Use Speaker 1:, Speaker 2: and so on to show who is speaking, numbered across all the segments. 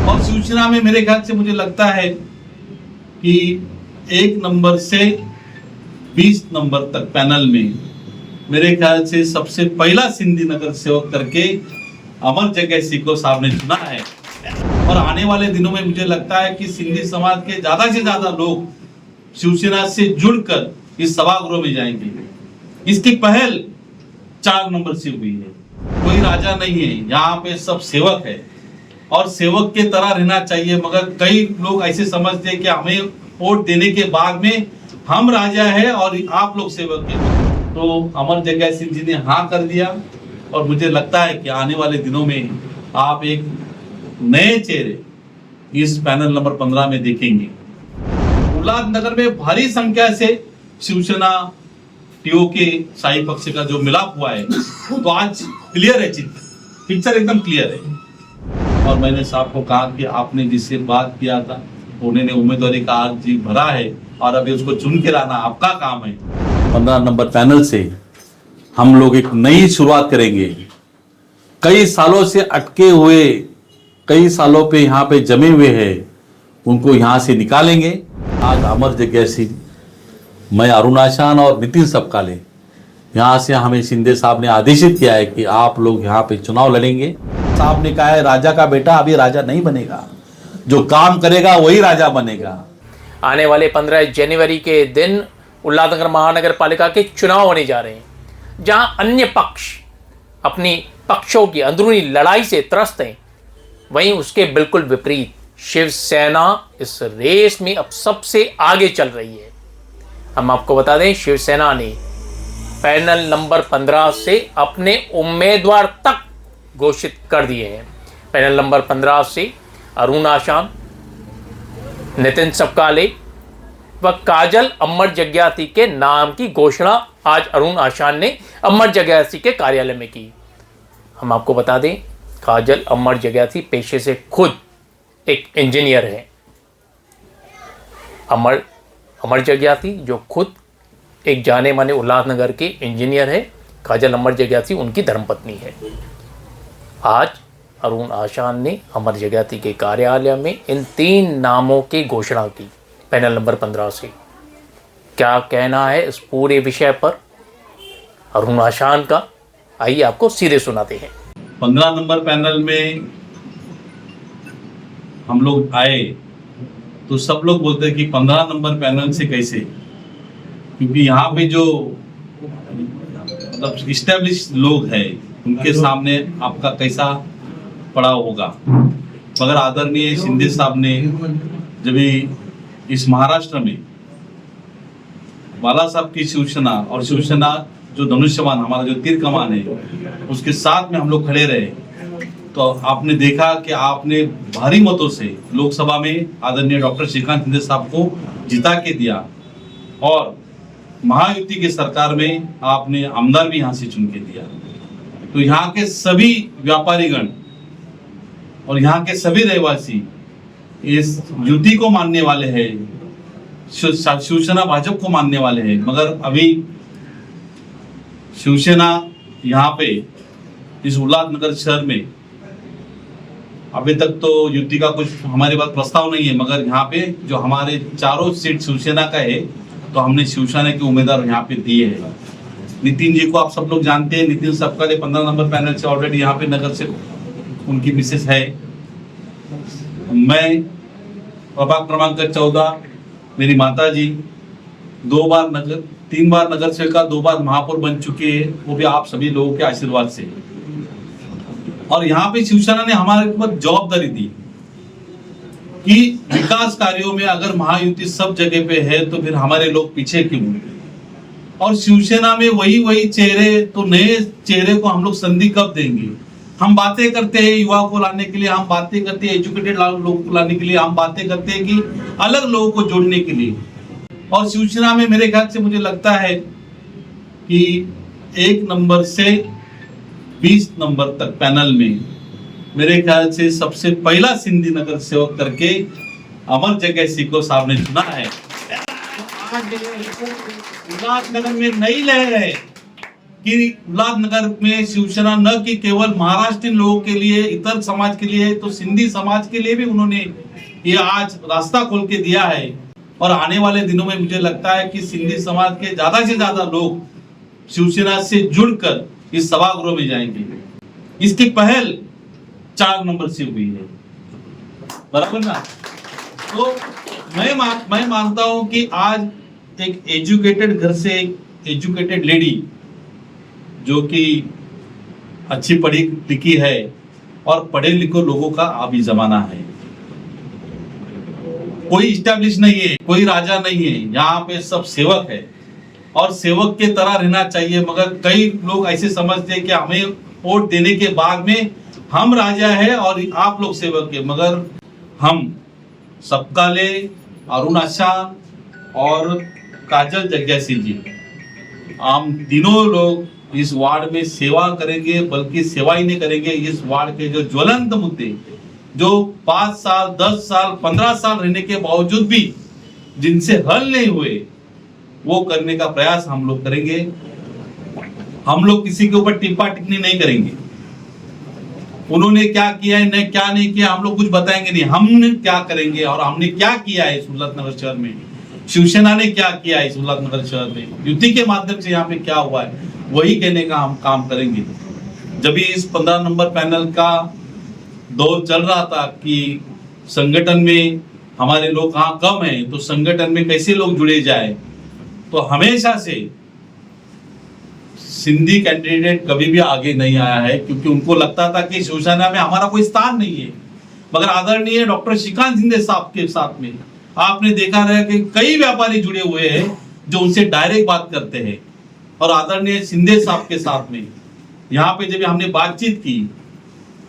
Speaker 1: और सूचना में मेरे ख्याल से मुझे लगता है कि 1 नंबर से 20 नंबर तक पैनल में मेरे ख्याल से सबसे पहला सिंधी नगर सेवक करके अमर जगैसी को साहब ने चुना है। और आने वाले दिनों में मुझे लगता है कि सिंधी समाज के ज्यादा से ज्यादा लोग शिवसेना से जुड़कर इस सभागृह में जाएंगे। इसकी पहल 4 नंबर से हुई है। कोई राजा नहीं है, यहाँ पे सब सेवक है और सेवक के तरह रहना चाहिए। मगर कई लोग ऐसे समझते हैं कि हमें वोट देने के बाद में हम राजा है और आप लोग सेवक हैं। तो अमर जगैसी जी ने हाँ कर दिया और मुझे लगता है कि आने वाले दिनों में आप एक नए चेहरे इस पैनल नंबर 15 में देखेंगे। उल्लासनगर में भारी संख्या से शिवसेना टीओके शाही पक्ष का जो मिलाप हुआ है, तो आज क्लियर है, पिक्चर एकदम क्लियर है। और मैंने साहब को कहा कि आपने जिससे बात किया था उन्होंने उम्मीदवारी का अर्जी भरा है और अभी उसको चुन के लाना आपका काम है। 15 नंबर पैनल से हम लोग एक नई शुरुआत करेंगे। कई सालों से अटके हुए, कई सालों पे यहाँ पे जमे हुए हैं, उनको यहाँ से निकालेंगे। आज अमर जगैसी, मैं अरुण आशान और नितिन सबकाले यहाँ से हमें शिंदे साहब ने आदेशित किया है कि आप लोग यहाँ पे चुनाव लड़ेंगे। साहब ने कहा है राजा का बेटा अभी राजा नहीं बनेगा, जो काम करेगा वही राजा बनेगा।
Speaker 2: आने वाले 15 जनवरी के दिन उल्लासनगर महानगर पालिका के चुनाव होने जा रहे हैं, जहां अन्य पक्ष अपनी पक्षों की अंदरूनी लड़ाई से त्रस्त हैं, वहीं उसके बिल्कुल विपरीत शिवसेना इस रेस में अब सबसे आगे चल रही है। हम आपको बता दें, शिवसेना ने पैनल नंबर 15 से अपने उम्मीदवार तक घोषित कर दिए हैं। पैनल नंबर 15 से अरुण आशान, नितिन सबकाले व काजल अमर जग्यासी के नाम की घोषणा आज अरुण आशान ने अमर जग्यासी के कार्यालय में की। हम आपको बता दें, काजल अमर जग्यासी पेशे से खुद एक इंजीनियर है। अमर जग्यासी जो खुद एक जाने माने उल्लासनगर के इंजीनियर है, काजल अमर जग्यासी उनकी धर्मपत्नी है। आज अरुण आशान ने अमर जग्यासी के कार्यालय में इन 3 नामों की घोषणा की पैनल नंबर 15 से। क्या कहना है इस पूरे विषय पर अरुण आशान का, आइए आपको सीधे सुनाते हैं।
Speaker 1: 15 नंबर पैनल में हम लोग आए तो सब लोग बोलते हैं कि 15 नंबर पैनल से कैसे, क्योंकि यहाँ पे जो मतलब इस्टेब्लिश लोग हैं उनके सामने आपका कैसा पड़ा होगा। मगर आदरणीय शिंदे साहब ने जब इस महाराष्ट्र में बाला साहब की शिवसेना और शिवसेना जो धनुष्यबाण हमारा जो तीर कमान है उसके साथ में हम लोग खड़े रहे, तो आपने देखा कि आपने भारी मतों से लोकसभा में आदरणीय डॉक्टर श्रीकांत शिंदे साहब को जिता के दिया और महायुति की सरकार में आपने आमदार भी यहाँ से चुन के दिया। तो यहाँ के सभी व्यापारीगण और यहाँ के सभी रहवासी इस युति को मानने वाले हैं, शिवसेना भाजपा को मानने वाले हैं। मगर अभी शिवसेना यहाँ पे इस उल्लासनगर शहर में अभी तक तो युति का कुछ हमारे पास प्रस्ताव नहीं है, मगर यहाँ पे जो हमारे चारों सीट शिवसेना का है तो हमने शिवसेना के उम्मीदवार यहाँ पे दिए हैं। नितिन जी को आप सब लोग जानते हैं, नितिन सबकाले 15 नंबर पैनल से ऑलरेडी यहाँ पे नगर से उनकी मिसेस है। मैं प्रभाग क्रमांक 14, मेरी माता जी 3 बार नगर सेविका, 2 बार महापौर बन चुके हैं, वो भी आप सभी लोगों के आशीर्वाद से। और यहाँ पे शिवसेना ने हमारे ऊपर जवाबदारी दी कि विकास कार्यों में अगर महायुति सब जगह पे है तो फिर हमारे लोग पीछे क्यों। और शिवसेना में वही चेहरे, तो नए चेहरे को हम लोग संधि कब देंगे। हम बातें करते हैं युवा को लाने के लिए, हम बातें करते हैं एजुकेटेड लोगों को लाने के लिए, हम बातें करते हैं कि अलग लोगों को जोड़ने के लिए। और शिवसेना में मेरे ख्याल से मुझे लगता है कि 1 नंबर से 20 नंबर तक पैनल में मेरे ख्याल से सबसे पहला सिंधी नगर सेवक करके अमर जगह को साहब ने चुना है। आज उल्लासनगर में नई लहर है कि उल्लासनगर में शिवसेना न कि केवल महाराष्ट्रीयन लोगों के लिए, इतर समाज के लिए, तो सिंधी समाज के लिए भी उन्होंने ये आज रास्ता खोल के दिया है। और आने वाले दिनों में मुझे लगता है कि सिंधी समाज के ज्यादा से ज्यादा लोग शिवसेना से जुड़कर इस सभागृह में जाएंगे। इसकी पहल 4 नंबर से हुई है, बराबर ना। तो मैं मानता हूं कि आज एक एजुकेटेड घर से एक एजुकेटेड लेडी जो कि अच्छी पढ़ी लिखी है और पढ़े लिखे लोगों का अभी जमाना है। कोई स्टैब्लिश नहीं है, कोई राजा नहीं है, यहाँ पे सब सेवक है और सेवक के तरह रहना चाहिए। मगर कई लोग ऐसे समझते हैं कि हमें वोट देने के बाद में हम राजा है और आप लोग सेवक है। मगर हम सबकाले, अरुण आशा और काजल जग्यासी जी, हम तीनों लोग इस वार्ड में सेवा करेंगे, बल्कि सेवा ही नहीं करेंगे। इस वार्ड के जो ज्वलंत मुद्दे जो 5 साल, 10 साल, 15 साल रहने के बावजूद भी जिनसे हल नहीं हुए, वो करने का प्रयास हम लोग करेंगे। हम लोग किसी के ऊपर टिप्पा टिप्पणी नहीं करेंगे। उन्होंने क्या किया है, क्या नहीं किया, हम लोग कुछ बताएंगे नहीं। हमने क्या करेंगे और हमने क्या किया है इस उल्लासनगर शहर में, शिवसेना ने क्या किया है इस उल्लासनगर शहर में, युति के माध्यम से यहाँ पे क्या हुआ है, वही कहने का हम काम करेंगे। जब भी इस 15 नंबर पैनल का दौर चल रहा था कि संगठन में हमारे लोग कहाँ कम हैं, तो संगठन में कैसे लोग जुड़े जाए, तो हमेशा से सिंधी कैंडिडेट कभी भी आगे नहीं आया है, क्योंकि उनको लगता था कि शिवसेना में हमारा कोई स्थान नहीं है। मगर आदरणीय डॉक्टर श्रीकांत शिंदे साहब के साथ में आपने देखा रहा कि कई व्यापारी जुड़े हुए हैं जो उनसे डायरेक्ट बात करते हैं। और आदरणीय शिंदे साहब के साथ में यहाँ पे जब हमने बातचीत की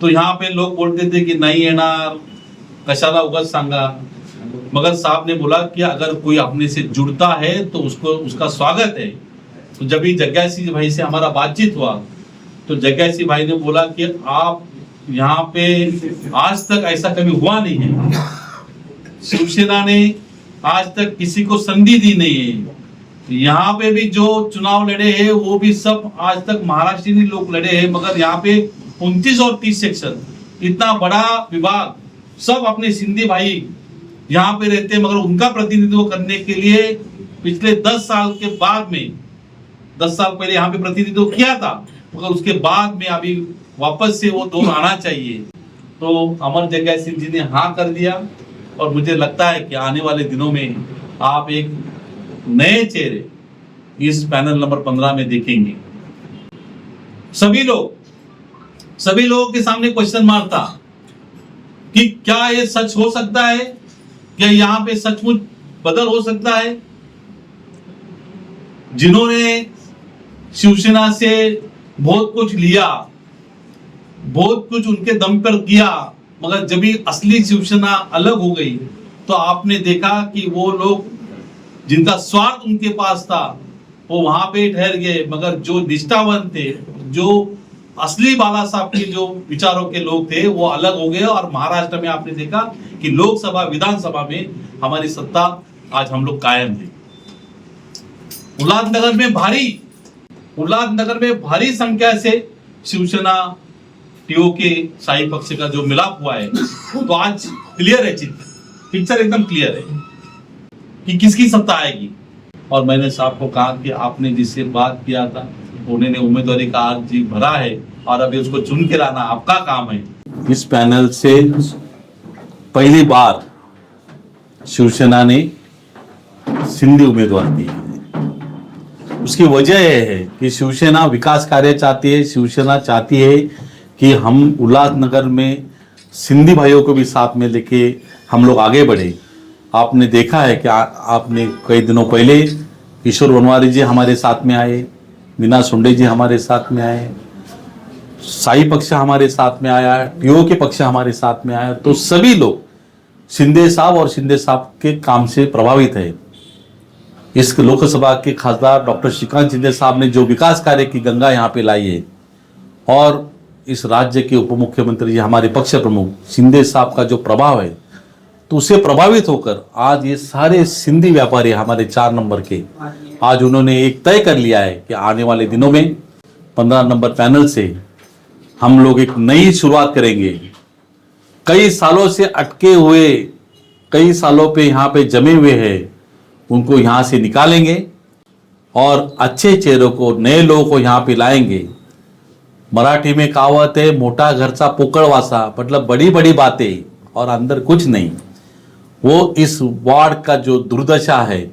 Speaker 1: तो यहाँ पे लोग बोलते थे कि नहीं येणार, कशाला उगाच सांगा। मगर साहब ने बोला कि अगर कोई अपने से जुड़ता है तो उसको उसका स्वागत है। तो जब ही जग्यासी भाई से हमारा बातचीत हुआ तो जग्यासी भाई ने बोला कि आप यहाँ पे आज तक ऐसा कभी हुआ नहीं है, शिवसेना ने आज तक किसी को संधि दी नहीं है। यहाँ पे भी जो चुनाव लड़े हैं वो भी सब आज तक महाराष्ट्रीय लोग लड़े हैं। मगर यहाँ पे 29 और 30 सेक्शन, इतना बड़ा विभाग, सब अपने सिंधी भाई यहाँ पे रहते हैं। मगर उनका प्रतिनिधित्व करने के लिए पिछले 10 साल के बाद में, 10 साल पहले यहाँ पे प्रतिनिधित्व किया था, मगर उसके बाद में अभी वापस से वो दौर आना चाहिए। तो अमर जग्यासी जी ने हाँ कर दिया और मुझे लगता है कि आने वाले दिनों में आप एक नए चेहरे इस पैनल नंबर 15 में देखेंगे। सभी लोगों के सामने क्वेश्चन मार्क था कि क्या ये सच हो सकता है, क्या यहाँ पे सचमुच बदल हो सकता है। जिन्होंने शिवसेना से बहुत कुछ लिया, बहुत कुछ उनके दम पर किया, मगर जब भी असली शिवसेना अलग हो गई तो आपने देखा कि वो लोग जिनका स्वार्थ उनके पास था वो वहां पे ठहर गए। मगर जो निष्ठावान थे, जो असली बाला साहब के जो विचारों के लोग थे, वो अलग हो गए। और महाराष्ट्र में आपने देखा कि लोकसभा, विधानसभा में हमारी सत्ता आज हम लोग कायम है। उल्लासनगर में भारी संख्या से शिवसेना टीओके शाही पक्ष का जो मिलाप हुआ है, तो आज क्लियर है, पिक्चर एकदम क्लियर है कि किसकी सत्ता आएगी। और मैंने साहब को कहा कि आपने जिससे बात किया था उन्होंने उम्मीदवारी का अर्जी भरा है और अभी उसको चुन के लाना आपका काम है। इस पैनल से पहली बार शिवसेना ने सिंधी उम्मीदवार दी है। उसकी वजह यह है कि शिवसेना विकास कार्य चाहती है। शिवसेना चाहती है कि हम उल्लासनगर में सिंधी भाइयों को भी साथ में लेके हम लोग आगे बढ़े। आपने देखा है कि आपने कई दिनों पहले किशोर वनवारी जी हमारे साथ में आए, मीना सुंडे जी हमारे साथ में आए, शाही पक्ष हमारे साथ में आया, टीओ के पक्ष हमारे साथ में आया। तो सभी लोग शिंदे साहब और शिंदे साहब के काम से प्रभावित है। इस लोकसभा के खासदार डॉक्टर श्रीकांत शिंदे साहब ने जो विकास कार्य की गंगा यहाँ पे लाई है और इस राज्य के उप मुख्यमंत्री जी हमारे पक्ष प्रमुख शिंदे साहब का जो प्रभाव है, तो उससे प्रभावित होकर आज ये सारे सिंधी व्यापारी हमारे 4 नंबर के, आज उन्होंने एक तय कर लिया है कि आने वाले दिनों में 15 नंबर पैनल से हम लोग एक नई शुरुआत करेंगे। कई सालों से अटके हुए, कई सालों पे यहाँ पे जमे हुए हैं, उनको यहाँ से निकालेंगे और अच्छे चेहरों को, नए लोगों को यहाँ पे लाएंगे। मराठी में कहावत है, मोटा घरचा पोकळवासा, मतलब बड़ी बड़ी बातें और अंदर कुछ नहीं। वो इस वार्ड का जो दुर्दशा है,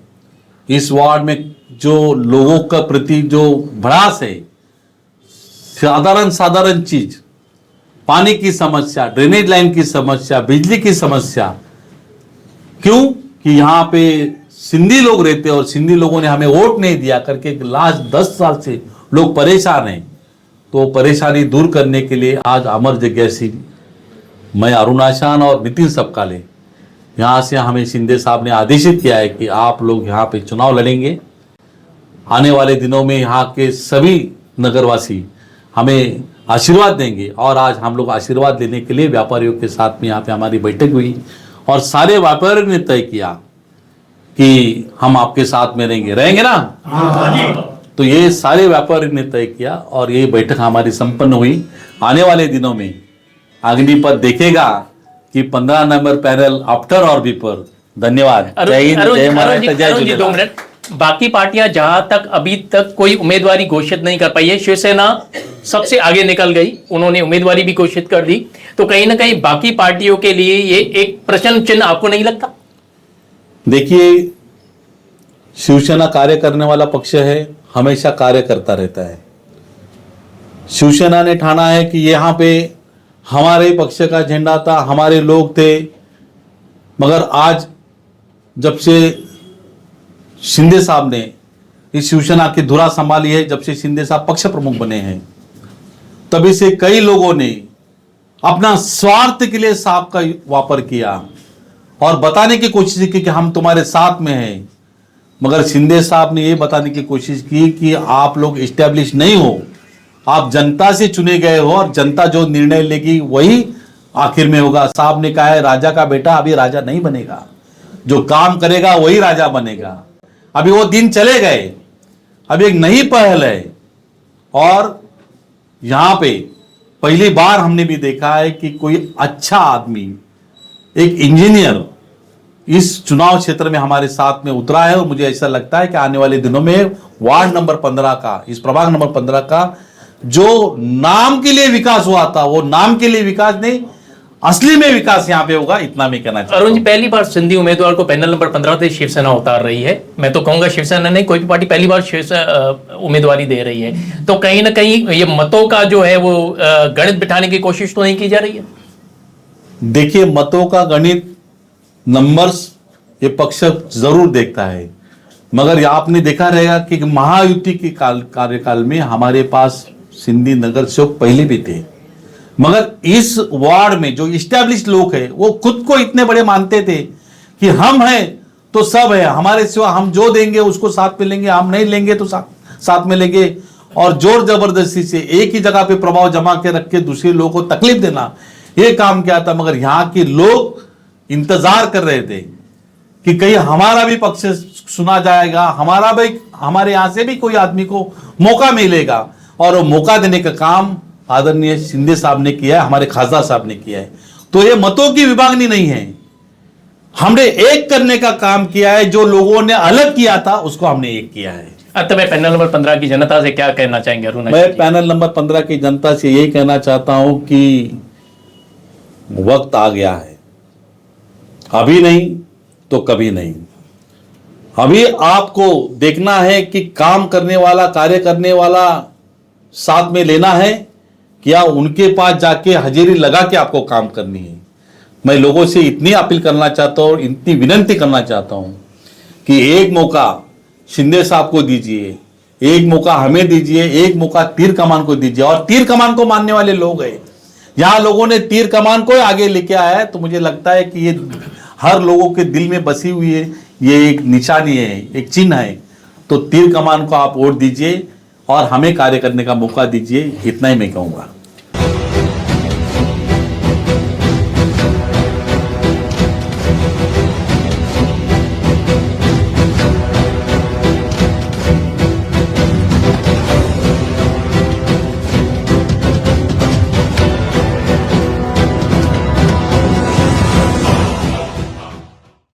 Speaker 1: इस वार्ड में जो लोगों का प्रति जो भड़ास है, साधारण चीज, पानी की समस्या, ड्रेनेज लाइन की समस्या, बिजली की समस्या, क्यों कि यहाँ पे सिंधी लोग रहते हैं और सिंधी लोगों ने हमें वोट नहीं दिया करके लास्ट 10 साल से लोग परेशान हैं। तो परेशानी दूर करने के लिए आज अमर जग्या सिंह, मैं अरुण आशान और नितिन सपकाले, यहाँ से हमें शिंदे साहब ने आदेशित किया है कि आप लोग यहाँ पे चुनाव लड़ेंगे। आने वाले दिनों में यहाँ के सभी नगरवासी हमें आशीर्वाद देंगे और आज हम लोग आशीर्वाद लेने के लिए व्यापारियों के साथ में यहाँ पे हमारी बैठक हुई और सारे व्यापारियों ने तय किया कि हम आपके साथ में रहेंगे ना। तो ये सारे व्यापारियों ने तय किया और ये बैठक हमारी संपन्न हुई। आने वाले दिनों में अग्निपथ देखेगा कि 15 नंबर पैनल आफ्टर और बिफोर। धन्यवाद। जय हिंद, जय महाराष्ट्र, जय
Speaker 2: अरुण जी 2
Speaker 1: झूलेलाल।
Speaker 2: मिनट। बाकी पार्टियां जहां तक अभी तक कोई उम्मीदवारी घोषित नहीं कर पाई है, शिवसेना सबसे आगे निकल गई, उन्होंने उम्मीदवारी भी घोषित कर दी, तो कहीं ना कहीं बाकी पार्टियों के लिए ये एक प्रश्न चिन्ह आपको नहीं लगता?
Speaker 1: देखिए, शिवसेना कार्य करने वाला पक्ष है, हमेशा कार्य करता रहता है। शिवसेना ने ठाना है कि यहाँ पे हमारे पक्ष का झंडा था, हमारे लोग थे, मगर आज जब से शिंदे साहब ने इस शिवसेना की धुरा संभाली है, जब से शिंदे साहब पक्ष प्रमुख बने हैं, तभी से कई लोगों ने अपना स्वार्थ के लिए साहब का वापर किया और बताने की कोशिश की कि हम तुम्हारे साथ में हैं। मगर शिंदे साहब ने ये बताने की कोशिश की कि आप लोग इस्टेब्लिश नहीं हो, आप जनता से चुने गए हो और जनता जो निर्णय लेगी वही आखिर में होगा। साहब ने कहा है, राजा का बेटा अभी राजा नहीं बनेगा, जो काम करेगा वही राजा बनेगा। अभी वो दिन चले गए, अभी एक नई पहल है और यहां पे पहली बार हमने भी देखा है कि कोई अच्छा आदमी, एक इंजीनियर इस चुनाव क्षेत्र में हमारे साथ में उतरा है और मुझे ऐसा लगता है कि आने वाले दिनों में वार्ड नंबर 15 का, इस प्रभाग नंबर 15 का जो नाम के लिए विकास हुआ था, वो नाम के लिए विकास नहीं, असली में विकास यहाँ पे होगा। इतना मैं कहना चाहता हूं।
Speaker 2: अरुण जी, पहली बार सिंधी उम्मीदवार को पैनल नंबर 15 से शिवसेना उतार रही है। मैं तो कहूंगा शिवसेना नहीं, कोई भी पार्टी पहली बार उम्मीदवारी दे रही है, तो कहीं ना कहीं ये मतों का जो है वो गणित बिठाने की कोशिश तो नहीं की जा रही है?
Speaker 1: देखिए, मतों का गणित, नंबर्स ये पक्ष जरूर देखता है, मगर आपने देखा रहेगा कि महायुति के कार्यकाल में हमारे पास सिंधी नगर सेवक पहले भी थे, मगर इस वार्ड में जो इस्टेब्लिश लोग हैं वो खुद को इतने बड़े मानते थे कि हम हैं तो सब है, हमारे सिवा हम जो देंगे उसको साथ में लेंगे, हम नहीं लेंगे तो साथ में लेंगे, और जोर जबरदस्ती से एक ही जगह पे प्रभाव जमा के रख के दूसरे लोगों को तकलीफ देना, ये काम किया था। मगर यहाँ के लोग इंतजार कर रहे थे कि कहीं हमारा भी पक्ष सुना जाएगा, हमारे यहाँ से भी कोई आदमी को मौका मिलेगा, और वो मौका देने का काम आदरणीय शिंदे साहब ने किया है, हमारे खासदार साहब ने किया है। तो ये मतों की विभागनी नहीं है, हमने एक करने का काम किया है, जो लोगों ने अलग किया था उसको हमने एक किया है।
Speaker 2: अंत में पैनल नंबर 15 की जनता से क्या कहना चाहेंगे अरुण?
Speaker 1: मैं पैनल नंबर 15 की जनता से यही कहना चाहता हूं कि वक्त आ गया है, अभी नहीं तो कभी नहीं। अभी आपको देखना है कि काम करने वाला, कार्य करने वाला साथ में लेना है, क्या उनके पास जाके हाजिरी लगा के आपको काम करनी है। मैं लोगों से इतनी अपील करना चाहता हूं, इतनी विनंती करना चाहता हूं कि एक मौका शिंदे साहब को दीजिए, एक मौका हमें दीजिए, एक मौका तीर कमान को दीजिए। और तीर कमान को मानने वाले लोग हैं, यहाँ लोगों ने तीर कमान को आगे लेके आया है, तो मुझे लगता है कि ये हर लोगों के दिल में बसी हुई है, ये एक निशानी है, एक चिन्ह है। तो तीर कमान को आप वोट दीजिए और हमें कार्य करने का मौका दीजिए, इतना ही मैं कहूँगा।